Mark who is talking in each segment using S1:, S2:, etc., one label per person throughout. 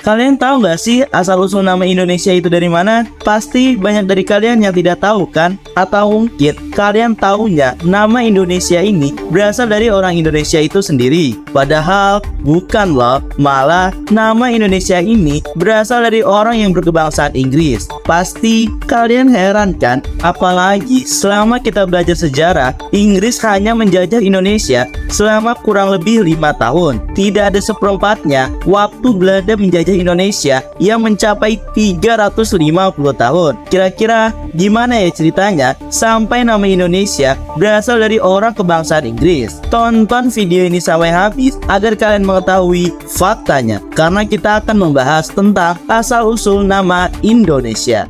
S1: Kalian tahu nggak sih asal-usul nama Indonesia itu dari mana? Pasti banyak dari kalian yang tidak tahu kan? Atau mungkin kalian tahunya nama Indonesia ini berasal dari orang Indonesia itu sendiri. Padahal bukan loh, malah nama Indonesia ini berasal dari orang yang berkebangsaan Inggris. Pasti kalian heran kan? Apalagi selama kita belajar sejarah, Inggris hanya menjajah Indonesia selama kurang lebih 5 tahun. Tidak ada seperempatnya waktu Belanda menjajah Indonesia yang mencapai 350 tahun. Kira-kira gimana ya ceritanya sampai nama Indonesia berasal dari orang kebangsaan Inggris? Tonton video ini sampai habis agar kalian mengetahui faktanya, karena kita akan membahas tentang asal-usul nama Indonesia.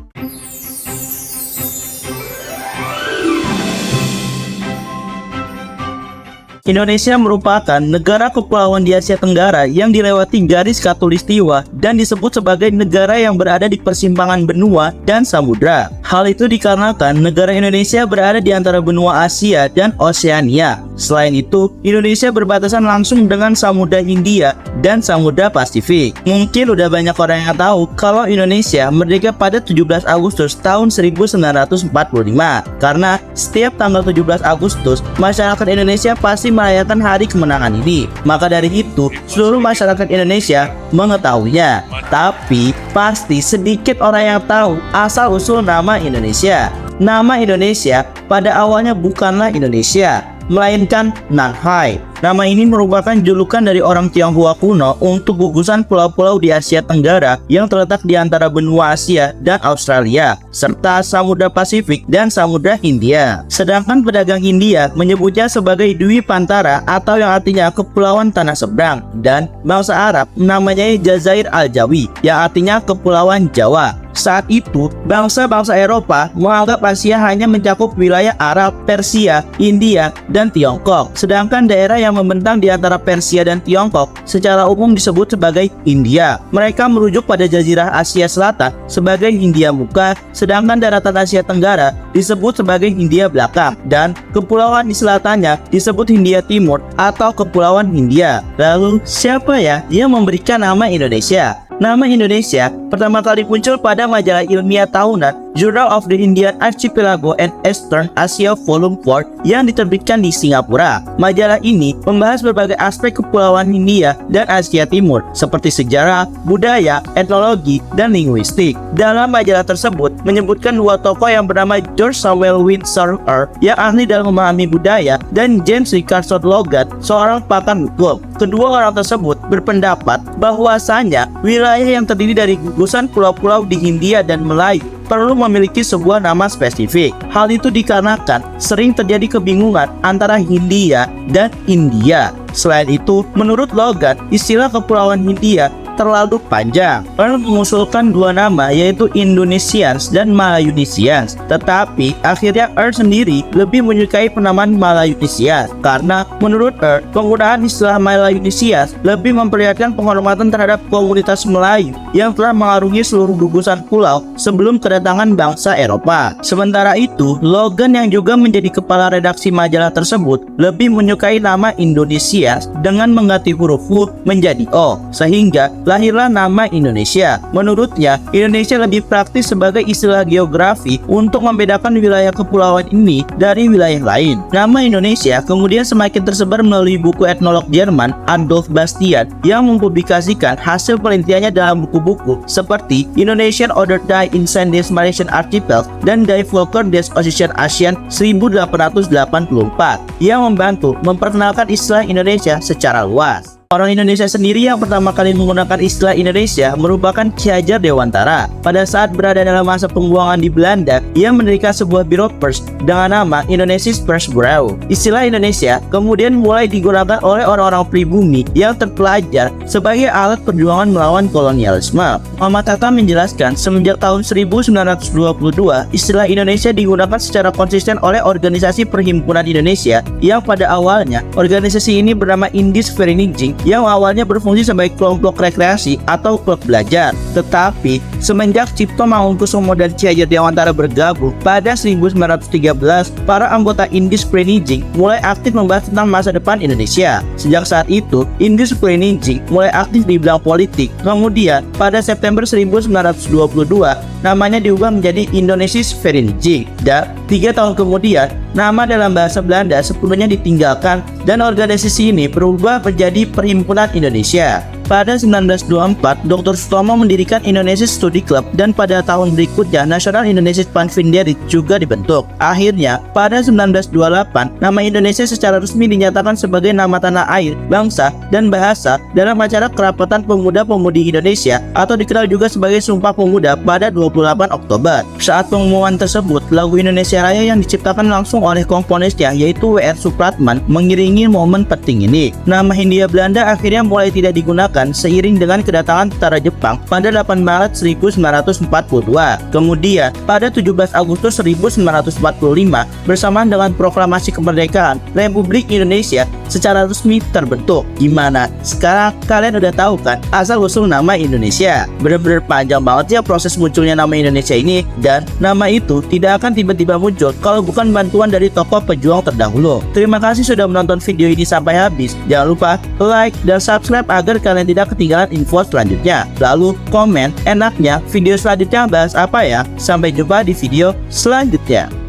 S1: Indonesia merupakan negara kepulauan di Asia Tenggara yang dilewati garis khatulistiwa dan disebut sebagai negara yang berada di persimpangan benua dan samudra. Hal itu dikarenakan negara Indonesia berada di antara benua Asia dan Oseania. Selain itu, Indonesia berbatasan langsung dengan Samudra Hindia dan Samudra Pasifik. Mungkin udah banyak orang yang tahu kalau Indonesia merdeka pada 17 Agustus tahun 1945. Karena setiap tanggal 17 Agustus, masyarakat Indonesia pasti merayakan hari kemenangan ini. Maka dari itu, seluruh masyarakat Indonesia mengetahuinya. Tapi, pasti sedikit orang yang tahu asal-usul nama Indonesia. Nama Indonesia pada awalnya bukanlah Indonesia, melainkan Nanhai. Nama ini merupakan julukan dari orang Tionghoa kuno untuk gugusan pulau-pulau di Asia Tenggara yang terletak di antara benua Asia dan Australia, serta Samudra Pasifik dan Samudra Hindia. Sedangkan pedagang Hindia menyebutnya sebagai Dwi Pantara atau yang artinya kepulauan tanah seberang, dan bangsa Arab namanya Jazair Al-Jawi yang artinya kepulauan Jawa. Saat itu, bangsa-bangsa Eropa menganggap Asia hanya mencakup wilayah Arab, Persia, India, dan Tiongkok. Sedangkan daerah yang membentang di antara Persia dan Tiongkok secara umum disebut sebagai India. Mereka merujuk pada Jazirah Asia Selatan sebagai Hindia Muka, sedangkan daratan Asia Tenggara disebut sebagai Hindia Belakang, dan kepulauan di selatannya disebut Hindia Timur atau Kepulauan Hindia. Lalu, siapa ya yang memberikan nama Indonesia? Nama Indonesia pertama kali muncul pada majalah ilmiah tahunan Journal of the Indian Archipelago and Eastern Asia Volume 4 yang diterbitkan di Singapura. Majalah ini membahas berbagai aspek kepulauan Hindia dan Asia Timur seperti sejarah, budaya, etnologi, dan linguistik. Dalam majalah tersebut menyebutkan dua tokoh yang bernama George Samuel Windsor yang ahli dalam memahami budaya dan James Richardson Logan, seorang pakar hukum. Kedua orang tersebut berpendapat bahwasanya wilayah yang terdiri dari gugusan pulau-pulau di Hindia dan Melayu perlu memiliki sebuah nama spesifik. Hal itu dikarenakan sering terjadi kebingungan antara Hindia dan India. Selain itu, menurut Logan, istilah kepulauan Hindia terlalu panjang. Earl mengusulkan dua nama, yaitu Indonesians dan Malayunesians. Tetapi akhirnya Earl sendiri lebih menyukai penamaan Malayunesians karena menurut Earl, penggunaan istilah Malayunesians lebih memperlihatkan penghormatan terhadap komunitas Melayu yang telah mengarungi seluruh gugusan pulau sebelum kedatangan bangsa Eropa. Sementara itu, Logan yang juga menjadi kepala redaksi majalah tersebut lebih menyukai nama Indonesians dengan mengganti huruf U menjadi O, sehingga lahirlah nama Indonesia. Menurutnya, Indonesia lebih praktis sebagai istilah geografi untuk membedakan wilayah kepulauan ini dari wilayah lain. Nama Indonesia kemudian semakin tersebar melalui buku etnolog Jerman Adolf Bastian yang mempublikasikan hasil penelitiannya dalam buku-buku seperti Indonesian Order Die in Sandes Malaysian Archipel dan Die Volker des Ocean Asian 1884 yang membantu memperkenalkan istilah Indonesia secara luas. Orang Indonesia sendiri yang pertama kali menggunakan istilah Indonesia merupakan Ki Hajar Dewantara. Pada saat berada dalam masa pembuangan di Belanda, ia mendirikan sebuah biro pers dengan nama Indonesisch Persbureau. Istilah Indonesia kemudian mulai digunakan oleh orang-orang pribumi yang terpelajar sebagai alat perjuangan melawan kolonialisme. Muhammad Hatta menjelaskan, semenjak tahun 1922, istilah Indonesia digunakan secara konsisten oleh Organisasi Perhimpunan Indonesia yang pada awalnya organisasi ini bernama Indis Vereniging yang awalnya berfungsi sebagai kelompok rekreasi atau klub belajar. Tetapi semenjak Cipto Mangunkusumo dan Ki Hajar Dewantara bergabung pada 1913, para anggota Indisciplinijing mulai aktif membahas tentang masa depan Indonesia. Sejak saat itu, Indisciplinijing mulai aktif di bidang politik. Kemudian pada September 1922, namanya diubah menjadi Indonesisch Vereniging, dan 3 tahun kemudian nama dalam bahasa Belanda sepenuhnya ditinggalkan dan organisasi ini berubah menjadi Perhimpunan Indonesia. Pada 1924, Dr. Sutomo mendirikan Indonesia Study Club dan pada tahun berikutnya National Indonesia Panvinderit juga dibentuk. Akhirnya, pada 1928, nama Indonesia secara resmi dinyatakan sebagai nama tanah air, bangsa, dan bahasa dalam acara Kerapatan Pemuda-Pemudi Indonesia atau dikenal juga sebagai Sumpah Pemuda pada 28 Oktober. Saat pengumuman tersebut, lagu Indonesia Raya yang diciptakan langsung oleh komponisnya yaitu W.R. Supratman mengiringi momen penting ini. Nama Hindia Belanda akhirnya mulai tidak digunakan seiring dengan kedatangan tentara Jepang pada 8 Maret 1942. Kemudian, pada 17 Agustus 1945, bersamaan dengan proklamasi kemerdekaan, Republik Indonesia secara resmi terbentuk. Gimana? Sekarang kalian udah tahu kan asal-usul nama Indonesia? Bener-bener panjang banget ya proses munculnya nama Indonesia ini, dan nama itu tidak akan tiba-tiba muncul kalau bukan bantuan dari tokoh pejuang terdahulu. Terima kasih sudah menonton video ini sampai habis. Jangan lupa like dan subscribe agar kalian tidak ketinggalan info selanjutnya. Lalu komen enaknya video selanjutnya bahas apa ya. Sampai jumpa di video selanjutnya.